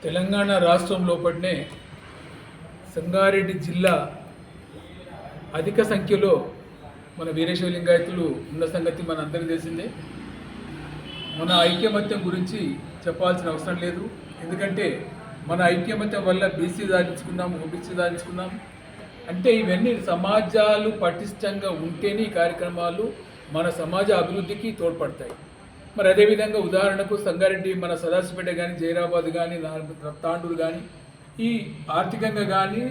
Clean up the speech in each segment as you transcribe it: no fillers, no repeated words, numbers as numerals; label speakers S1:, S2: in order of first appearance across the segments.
S1: తెలంగాణ రాష్ట్రం లోపలనే సంగారెడ్డి జిల్లా అధిక సంఖ్యలో మన వీరశైవ లింగాయతులు ఉన్న సంగతి మన అందరికీ తెలిసిందే. మన ఐక్యమత్యం గురించి చెప్పాల్సిన అవసరం లేదు. ఎందుకంటే మన ఐక్యమత్యం వల్ల బీసీ సాధించుకున్నాం, ఓబీసీ సాధించుకున్నాం. అంటే ఇవన్నీ సమాజాలు పటిష్టంగా ఉంటేనే ఈ కార్యక్రమాలు మన సమాజ అభివృద్ధికి తోడ్పడతాయి. మరి అదేవిధంగా ఉదాహరణకు సంగారెడ్డి, మన సదాశివపేట కానీ, జైరాబాద్ కానీ, తాండూరు కానీ ఈ ఆర్థికంగా కానీ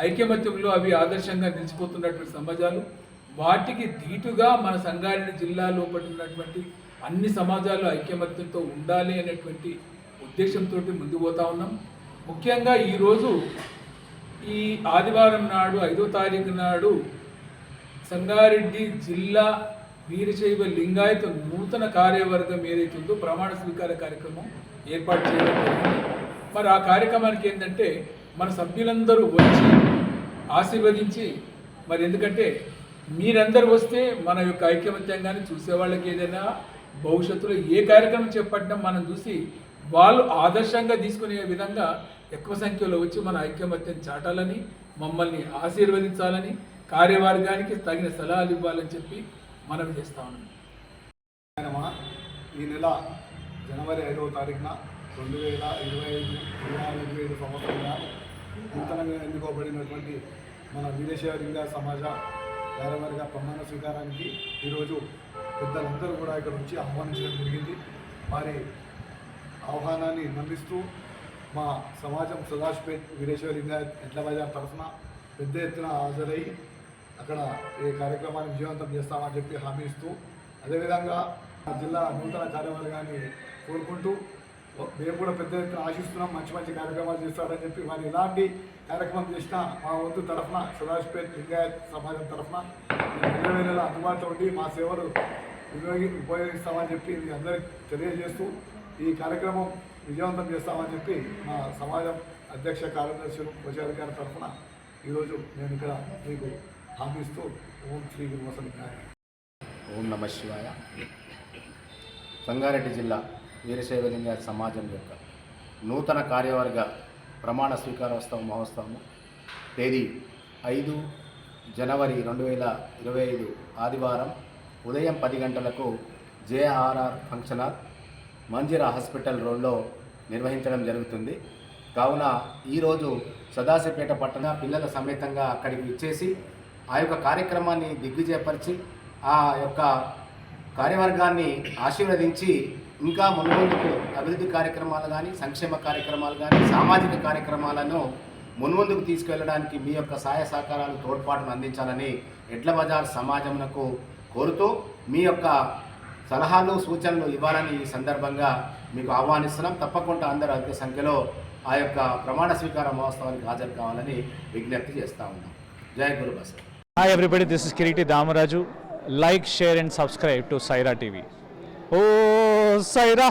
S1: ఐక్యమత్యంలో అవి ఆదర్శంగా నిలిచిపోతున్నటువంటి సమాజాలు. వాటికి ధీటుగా మన సంగారెడ్డి జిల్లాలో ఉన్నటువంటి అన్ని సమాజాలు ఐక్యమత్యంతో ఉండాలి అనేటువంటి ఉద్దేశంతో ముందుకు పోతా ఉన్నాం. ముఖ్యంగా ఈరోజు ఈ ఆదివారం నాడు 5వ తారీఖు నాడు సంగారెడ్డి జిల్లా వీరశైవ లింగాయత నూతన కార్యవర్గం ఏదైతుందో ప్రమాణ స్వీకార కార్యక్రమం ఏర్పాటు చేయడం జరిగింది. మరి ఆ కార్యక్రమానికి ఏంటంటే మన సభ్యులందరూ వచ్చి ఆశీర్వదించి, మరి ఎందుకంటే మీరందరూ వస్తే మన యొక్క ఐక్యమత్యంగానే చూసేవాళ్ళకి ఏదైనా భవిష్యత్తులో ఏ కార్యక్రమం చేపట్టినా మనం చూసి వాళ్ళు ఆదర్శంగా తీసుకునే విధంగా ఎక్కువ సంఖ్యలో వచ్చి మన ఐక్యమత్యం చాటాలని, మమ్మల్ని ఆశీర్వదించాలని, కార్యవర్గానికి తగిన సలహాలు ఇవ్వాలని చెప్పి మనం చేస్తా ఉన్నాం.
S2: ఈ నెల జనవరి 5వ తారీఖున 2025 సంవత్సరంగా నూతనంగా ఎన్నుకోబడినటువంటి మన వీరశైవ లింగాయత సమాజ కార్యవర్గ ప్రమాణ స్వీకారానికి ఈరోజు పెద్దలందరూ కూడా ఇక్కడ వచ్చి ఆహ్వానించడం జరిగింది. వారి ఆహ్వానాన్ని మన్నిస్తూ మా సమాజం సదాశివపేట వీరశైవ లింగాయత ఎడ్ల బజార్ తరఫున పెద్ద ఎత్తున హాజరై అక్కడ ఈ కార్యక్రమాన్ని విజయవంతం చేస్తామని చెప్పి హామీ ఇస్తూ, అదేవిధంగా జిల్లా నూతన కార్యవర్గాన్ని కోరుకుంటూ మేము కూడా పెద్ద ఎత్తున ఆశిస్తున్నాం. మంచి మంచి కార్యక్రమాలు చేస్తారని చెప్పి వారు ఎలాంటి కార్యక్రమం చేసినా మా వంతు తరఫున సదాశివపేట లింగాయత సమాజం తరఫున వేళ అందుబాటులో ఉండి మా సేవలు ఉపయోగిస్తామని చెప్పి మీ అందరికీ తెలియజేస్తూ ఈ కార్యక్రమం విజయవంతం చేస్తామని చెప్పి మా సమాజం అధ్యక్ష కార్యదర్శులు ప్రచారకారి తరఫున ఈరోజు నేను ఇక్కడ మీకు హామీస్తూ ఓం శ్రీ గురువసలింగాయ.
S3: ఓం నమ శివాయ. సంగారెడ్డి జిల్లా వీరశైవ లింగాయత సమాజం యొక్క నూతన కార్యవర్గ ప్రమాణ స్వీకారోత్సవ మహోత్సవం తేదీ 5 జనవరి 2025 ఆదివారం ఉదయం 10 గంటలకు JRR function hall, Manjeera hospital రోడ్లో నిర్వహించడం జరుగుతుంది. కావున ఈరోజు సదాశివపేట పట్టణ పిల్లల సమేతంగా అక్కడికి ఇచ్చేసి ఆ యొక్క కార్యక్రమాన్ని దిగ్విజయపరిచి ఆ యొక్క కార్యవర్గాన్ని ఆశీర్వదించి ఇంకా మున్ముందుకు అభివృద్ధి కార్యక్రమాలు కానీ, సంక్షేమ కార్యక్రమాలు కానీ, సామాజిక కార్యక్రమాలను మున్ముందుకు తీసుకెళ్లడానికి మీ యొక్క సహాయ సహకారాలు, తోడ్పాటును అందించాలని ఎడ్ల బజార్ సమాజమునకు కోరుతూ మీ యొక్క సలహాలు, సూచనలు ఇవ్వాలని ఈ సందర్భంగా మీకు ఆహ్వానిస్తున్నాం. తప్పకుండా అందరూ అధిక సంఖ్యలో ఆ యొక్క ప్రమాణ స్వీకార మహోత్సవానికి హాజరు కావాలని విజ్ఞప్తి చేస్తూ ఉన్నాం. జై గురు బస.
S4: Hi everybody, this is Kiriti Damaraju. Like, share and subscribe to Saira TV. ఓ సైరా.